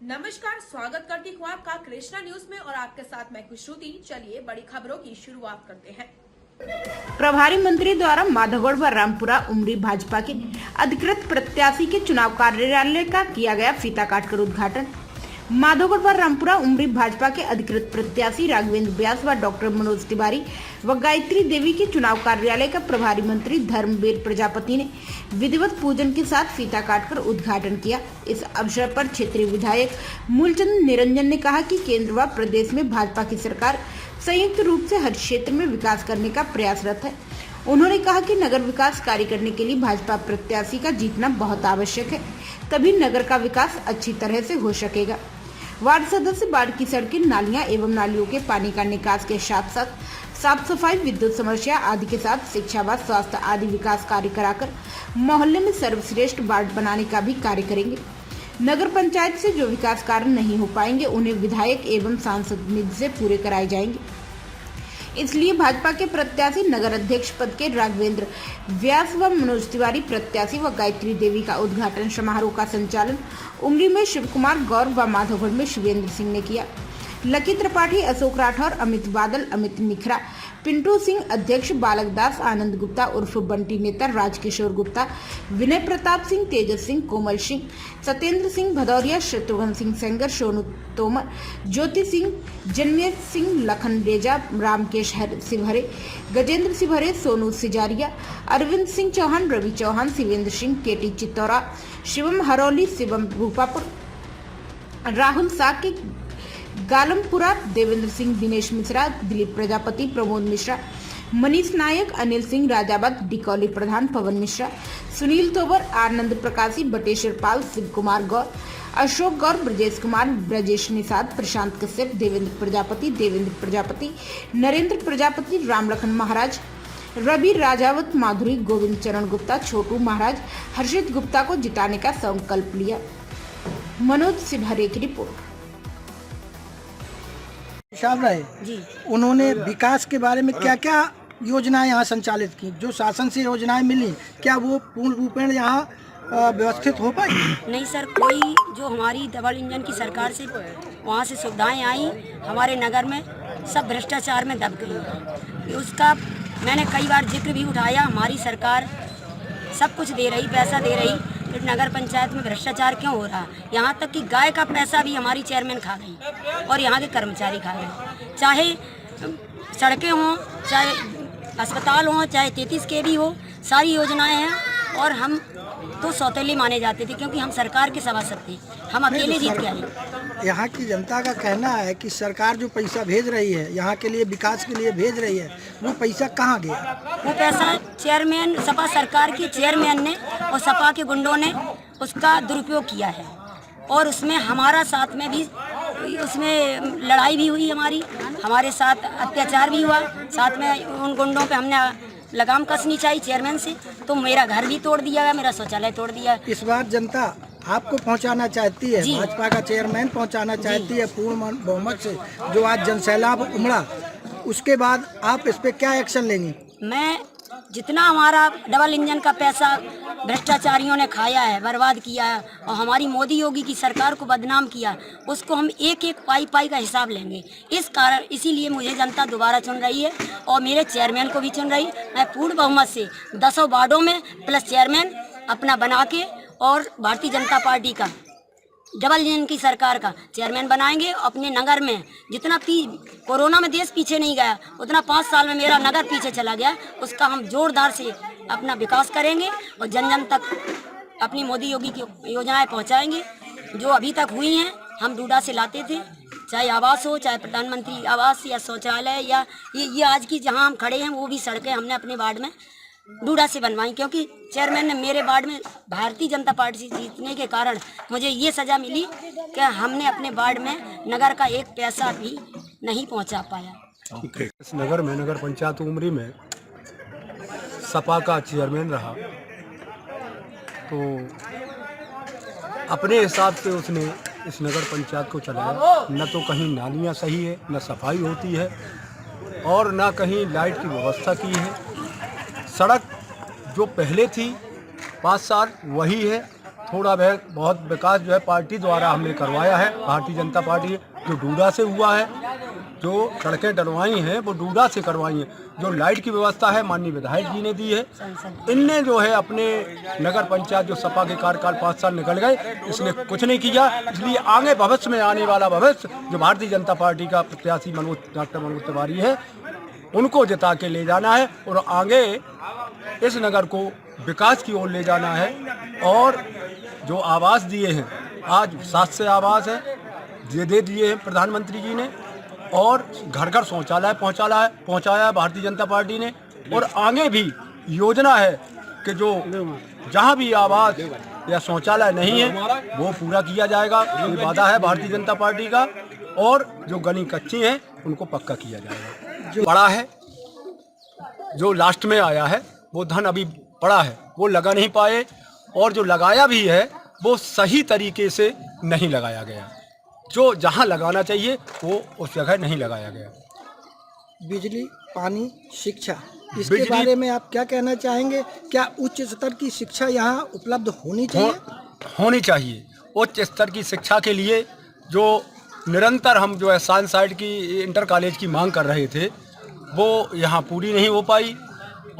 नमस्कार, स्वागत करती हूँ आपका कृष्णा न्यूज में और आपके साथ मैं खुश श्रुति। चलिए बड़ी खबरों की शुरुआत करते हैं। प्रभारी मंत्री द्वारा माधवगढ़ व रामपुरा उमरी भाजपा के अधिकृत प्रत्याशी के चुनाव कार्यालय का किया गया फीता काटकर उद्घाटन। माधवगढ़ व रामपुरा उमरी भाजपा के अधिकृत प्रत्याशी राघवेंद्र व्यास व डॉक्टर मनोज तिवारी व गायत्री देवी के चुनाव कार्यालय का प्रभारी मंत्री धर्मवीर प्रजापति ने विधिवत पूजन के साथ फीता काटकर उद्घाटन किया। इस अवसर पर क्षेत्रीय विधायक मूलचंद निरंजन ने कहा कि केंद्र व प्रदेश में भाजपा की सरकार संयुक्त रूप से हर क्षेत्र में विकास करने का प्रयासरत है। उन्होंने कहा कि नगर विकास कार्य करने के लिए भाजपा प्रत्याशी का जीतना बहुत आवश्यक है, तभी नगर का विकास अच्छी तरह से हो सकेगा। वार्ड सदस्य बाढ़ की सड़कें, नालियां एवं नालियों के पानी का निकास के साथ साथ साफ सफाई, विद्युत समस्या आदि के साथ शिक्षा व स्वास्थ्य आदि विकास कार्य कराकर मोहल्ले में सर्वश्रेष्ठ वार्ड बनाने का भी कार्य करेंगे। नगर पंचायत से जो विकास कार्य नहीं हो पाएंगे उन्हें विधायक एवं सांसद निधि से पूरे कराए जाएंगे। इसलिए भाजपा के प्रत्याशी नगर अध्यक्ष पद के राघवेंद्र व्यास व मनोज तिवारी प्रत्याशी व गायत्री देवी का उद्घाटन समारोह का संचालन उमरी में शिव कुमार गौर व माधवगढ़ में शिवेंद्र सिंह ने किया। लकी त्रिपाठी, अशोक राठौर, अमित बादल, अमित निखरा, पिंटू सिंह अध्यक्ष, बालक दास, आनंद गुप्ता उर्फ बंटी नेता, राजकिशोर गुप्ता, विनय प्रताप सिंह, तेजस सिंह, कोमल सिंह, सत्येंद्र सिंह भदौरिया, शत्रुघ्न सिंह सेंगर, सोनू तोमर, ज्योति सिंह, जन्मेर सिंह, लखन रेजा, रामकेश सिवहरे, गजेंद्र सिवहरे, सोनू सिजारिया, अरविंद सिंह चौहान, रवि चौहान, शिवेंद्र सिंह, केटी चित्तौरा, शिवम हरौली, शिवम रूपापुर, राहुल साकी, गालमपुरा, देवेंद्र सिंह, दिनेश मिश्रा, दिलीप प्रजापति, प्रमोद मिश्रा, मनीष नायक, अनिल सिंह राजावत, डिकौली प्रधान, पवन मिश्रा, सुनील तोबर, आनंद प्रकाशी, बटेश्वर पाल, शिव कुमार गौर, अशोक गौर, ब्रजेश कुमार, ब्रजेश निषाद, प्रशांत कश्यप, देवेंद्र प्रजापति, नरेंद्र प्रजापति, रामलखन महाराज, रवि राजावत, माधुरी, गोविंद चरण गुप्ता, छोटू महाराज, हर्षित गुप्ता को जिताने का संकल्प लिया। मनोज सिभरे की रिपोर्ट। साहब रहे जी, उन्होंने विकास के बारे में क्या क्या योजनाएं यहाँ संचालित की, जो शासन से योजनाएं मिली, क्या वो पूर्ण रूपेण यहाँ व्यवस्थित हो पाई? नहीं सर, कोई जो हमारी डबल इंजन की सरकार से वहाँ से सुविधाएं आई हमारे नगर में सब भ्रष्टाचार में दब गई। उसका मैंने कई बार जिक्र भी उठाया। हमारी सरकार सब कुछ दे रही, पैसा दे रही, फिर नगर पंचायत में भ्रष्टाचार क्यों हो रहा? यहाँ तक कि गाय का पैसा भी हमारी चेयरमैन खा गई और यहाँ के कर्मचारी खा गए। चाहे सड़कें हों, चाहे अस्पताल हों, चाहे 33 KB हो, सारी योजनाएं हैं और हम तो सौतेले माने जाते थे क्योंकि हम सरकार के सभासद थे, हम अकेले जीत के आए। यहाँ की जनता का कहना है कि सरकार जो पैसा भेज रही है यहाँ के लिए, विकास के लिए भेज रही है, वो पैसा कहाँ गया? वो पैसा चेयरमैन, सपा सरकार की चेयरमैन ने और सपा के गुंडों ने उसका दुरुपयोग किया है और उसमें हमारा साथ में भी उसमें लड़ाई भी हुई, हमारे साथ अत्याचार भी हुआ। साथ में उन गुंडों पे हमने लगाम कसनी चाहिए चेयरमैन से, तो मेरा घर भी तोड़ दिया गया, मेरा शौचालय तोड़ दिया। इस बार जनता आपको पहुंचाना चाहती है, भाजपा का चेयरमैन पहुंचाना चाहती है पूर्ण बहुमत से, जो आज जनसैलाब उमड़ा, उसके बाद आप इस पे क्या एक्शन लेंगी? मैं जितना हमारा डबल इंजन का पैसा भ्रष्टाचारियों ने खाया है, बर्बाद किया है और हमारी मोदी योगी की सरकार को बदनाम किया, उसको हम एक एक पाई का हिसाब लेंगे। इसीलिए मुझे जनता दोबारा चुन रही है और मेरे चेयरमैन को भी चुन रही है। मैं पूर्ण बहुमत से 10 वार्डों में प्लस चेयरमैन अपना बना के और भारतीय जनता पार्टी का डबल इंजन की सरकार का चेयरमैन बनाएंगे। अपने नगर में जितना कोरोना में देश पीछे नहीं गया, उतना 5 साल में मेरा नगर पीछे चला गया, उसका हम जोरदार से अपना विकास करेंगे और जन जन तक अपनी मोदी योगी की योजनाएं पहुंचाएंगे। जो अभी तक हुई हैं हम डूडा से लाते थे, चाहे आवास हो, चाहे प्रधानमंत्री आवास या शौचालय, या ये आज की जहां हम खड़े हैं वो भी सड़कें हमने अपने वार्ड में डूडा से बनवाई, क्योंकि चेयरमैन ने मेरे वार्ड में भारतीय जनता पार्टी से जीतने के कारण मुझे ये सज़ा मिली कि हमने अपने वार्ड में नगर का एक पैसा भी नहीं पहुंचा पाया। इस नगर में, नगर पंचायत उमरी में सपा का चेयरमैन रहा, तो अपने हिसाब से उसने इस नगर पंचायत को चलाया। न तो कहीं नालियाँ सही है, न सफाई होती है और न कहीं लाइट की व्यवस्था की है। सड़क जो पहले थी 5 साल वही है, थोड़ा बहुत विकास जो है पार्टी द्वारा हमने करवाया है। भारतीय जनता पार्टी जो डूडा से हुआ है, जो सड़कें डलवाई हैं वो डूडा से करवाई हैं। जो लाइट की व्यवस्था है माननीय विधायक जी ने दी है। इनने जो है अपने नगर पंचायत जो सपा के कार्यकाल 5 साल निकल गए, इसने कुछ नहीं किया। इसलिए आगे भविष्य में आने वाला भविष्य जो भारतीय जनता पार्टी का प्रत्याशी डॉक्टर मनोज तिवारी है, उनको जिता के ले जाना है और आगे इस नगर को विकास की ओर ले जाना है। और जो आवास दिए हैं, आज 7 से आवास है ये दे दिए हैं प्रधानमंत्री जी ने, और घर घर शौचालय पहुंचाया है भारतीय जनता पार्टी ने। और आगे भी योजना है कि जो जहां भी आवास या शौचालय नहीं है वो पूरा किया जाएगा। ये वादा है भारतीय जनता पार्टी का। और जो गली कच्ची हैं उनको पक्का किया जाएगा। जो बड़ा है, जो लास्ट में आया है, वो धन अभी पड़ा है, वो लगा नहीं पाए, और जो लगाया भी है वो सही तरीके से नहीं लगाया गया। जो जहां लगाना चाहिए वो उस जगह नहीं लगाया गया। बिजली, पानी, शिक्षा, इसके बारे में आप क्या कहना चाहेंगे? क्या उच्च स्तर की शिक्षा यहाँ उपलब्ध होनी चाहिए? होनी चाहिए। उच्च स्तर की शिक्षा के लिए जो निरंतर हम जो है साइंस साइड की इंटर कॉलेज की मांग कर रहे थे, वो यहाँ पूरी नहीं हो पाई।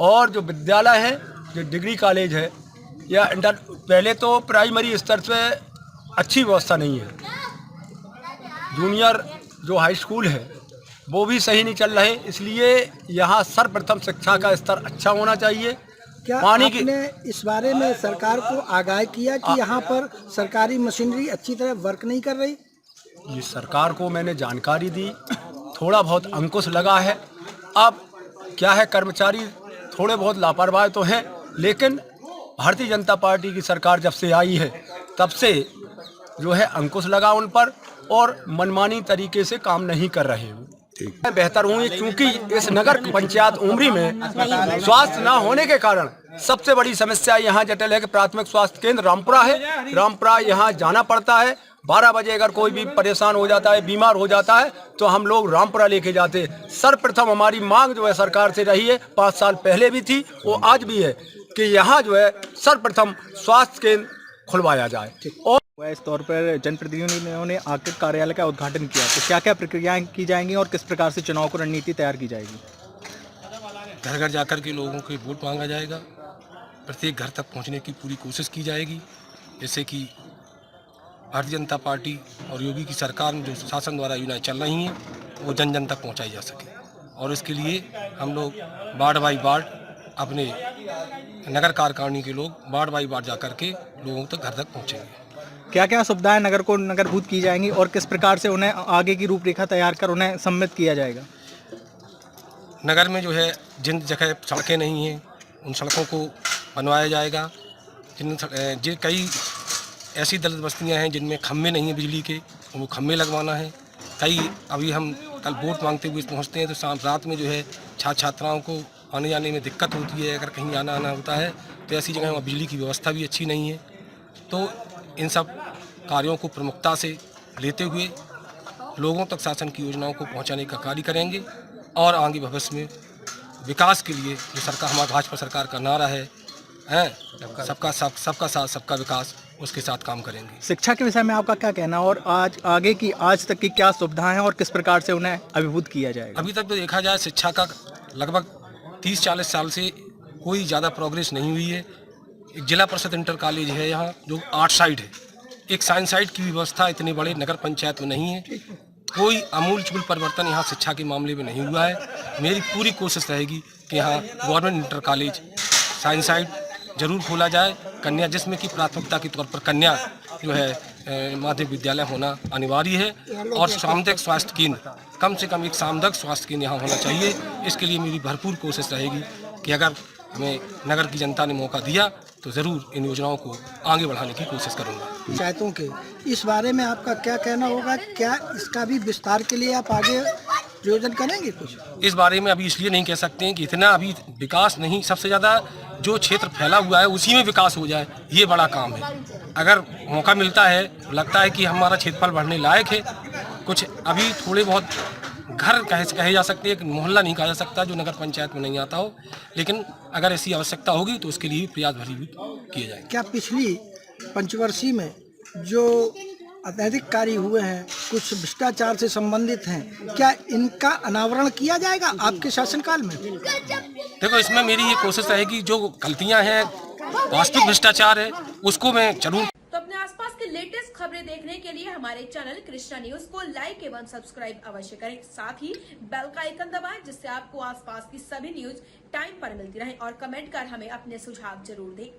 और जो विद्यालय है, जो डिग्री कॉलेज है या इंटर, पहले तो प्राइमरी स्तर से अच्छी व्यवस्था नहीं है। जूनियर जो हाई स्कूल है वो भी सही नहीं चल रहे। इसलिए यहाँ सर्वप्रथम शिक्षा का स्तर अच्छा होना चाहिए। क्या आपने इस बारे में सरकार को आगाह किया कि यहाँ पर सरकारी मशीनरी अच्छी तरह वर्क नहीं कर रही? ये सरकार को मैंने जानकारी दी, थोड़ा बहुत अंकुश लगा है। अब क्या है, कर्मचारी थोड़े बहुत लापरवाह तो हैं, लेकिन भारतीय जनता पार्टी की सरकार जब से आई है तब से जो है अंकुश लगा उन पर, और मनमानी तरीके से काम नहीं कर रहे हैं। बेहतर हुई क्योंकि इस नगर पंचायत उमरी में स्वास्थ्य न होने के कारण सबसे बड़ी समस्या यहाँ जटिल है कि प्राथमिक स्वास्थ्य केंद्र रामपुरा है। रामपुरा यहाँ जाना पड़ता है। 12 बजे अगर कोई भी परेशान हो जाता है, बीमार हो जाता है, तो हम लोग रामपुरा लेके जाते। सर्वप्रथम हमारी मांग जो है सरकार से रही है, 5 साल पहले भी थी, वो आज भी है कि यहाँ जो है सर्वप्रथम स्वास्थ्य केंद्र खुलवाया जाए। और इस तौर पर जनप्रतिनिधियों ने आकर कार्यालय का उद्घाटन किया, तो क्या क्या प्रक्रियाएं की जाएंगी और किस प्रकार से चुनाव को रणनीति तैयार की जाएगी? घर घर जाकर के लोगों के वोट मांगा जाएगा। प्रत्येक घर तक पहुंचने की पूरी कोशिश की जाएगी, जैसे कि भारतीय जनता पार्टी और योगी की सरकार में जो शासन द्वारा योजनाएं चल रही हैं वो जन जन तक पहुंचाई जा सके। और इसके लिए हम लोग वार्ड बाई वार्ड अपने नगर कार्यकारिणी के लोग वार्ड बाई वार्ड जाकर के लोगों तक घर तक पहुँचेंगे। क्या क्या सुविधाएं नगर को नगरभूत की जाएंगी और किस प्रकार से उन्हें आगे की रूपरेखा तैयार कर उन्हें सम्मिलित किया जाएगा? नगर में जो है जिन जगह सड़कें नहीं हैं उन सड़कों को बनवाया जाएगा। जिन कई ऐसी दलित बस्तियां हैं जिनमें खम्भे नहीं हैं बिजली के, उनको खम्भे लगवाना है। कई अभी हम कल वोट मांगते हुए पहुंचते हैं तो शाम रात में जो है छात्राओं को आने जाने में दिक्कत होती है। अगर कहीं आना होता है तो ऐसी जगह वहाँ बिजली की व्यवस्था भी अच्छी नहीं है। तो इन सब कार्यों को प्रमुखता से लेते हुए लोगों तक शासन की योजनाओं को पहुंचाने का कार्य करेंगे और आगे भविष्य में विकास के लिए जो सरकार हमारा भाजपा सरकार का नारा है सबका साथ सबका विकास, उसके साथ काम करेंगे। शिक्षा के विषय में आपका क्या कहना और आज तक की क्या सुविधाएं हैं और किस प्रकार से उन्हें अभिभूत किया जाएगा? अभी तक तो देखा जाए शिक्षा का लगभग 30-40 साल से कोई ज़्यादा प्रोग्रेस नहीं हुई है। एक जिला परिषद इंटर कॉलेज है यहाँ जो 8 साइड है, एक साइंस साइड की व्यवस्था इतने बड़े नगर पंचायत में नहीं है। कोई आमूल-चूल परिवर्तन यहाँ शिक्षा के मामले में नहीं हुआ है। मेरी पूरी कोशिश रहेगी कि यहाँ government inter college science side जरूर खोला जाए। कन्या, जिसमें कि प्राथमिकता के तौर पर कन्या जो है माध्यमिक विद्यालय होना अनिवार्य है। और सामुदायिक स्वास्थ्य केंद्र, कम से कम एक सामुदायिक स्वास्थ्य केंद्र यहाँ होना चाहिए। इसके लिए मेरी भरपूर कोशिश रहेगी कि अगर हमें नगर की जनता ने मौका दिया तो ज़रूर इन योजनाओं को आगे बढ़ाने की कोशिश करूँगा। पंचायतों के इस बारे में आपका क्या कहना होगा? क्या इसका भी विस्तार के लिए आप आगे योजना करेंगे कुछ? इस बारे में अभी इसलिए नहीं कह सकते हैं कि इतना अभी विकास नहीं, सबसे ज़्यादा जो क्षेत्र फैला हुआ है उसी में विकास हो जाए, ये बड़ा काम है। अगर मौका मिलता है, लगता है कि हमारा क्षेत्रफल बढ़ने लायक है, कुछ अभी थोड़े बहुत घर कहे जा सकते हैं, एक मोहल्ला नहीं कहा जा सकता जो नगर पंचायत में नहीं आता हो, लेकिन अगर ऐसी आवश्यकता होगी तो उसके लिए प्रयास भरी किए जाएंगे। क्या पिछली पंचवर्षीय में जो अत्यधिक कार्य हुए हैं, कुछ भ्रष्टाचार से संबंधित हैं, क्या इनका अनावरण किया जाएगा आपके शासनकाल में? देखो, इसमें मेरी ये कोशिश रहेगी, जो गलतियां हैं, वास्तविक भ्रष्टाचार है, उसको मैं जरूर। तो अपने आसपास के लेटेस्ट खबरें देखने के लिए हमारे चैनल कृष्णा न्यूज को लाइक एवं सब्सक्राइब अवश्य करें। साथ ही बेल का आइकन दबाएं, जिससे आपको आसपास की सभी न्यूज टाइम पर मिलती रहे, और कमेंट कर हमें अपने सुझाव जरूर दें।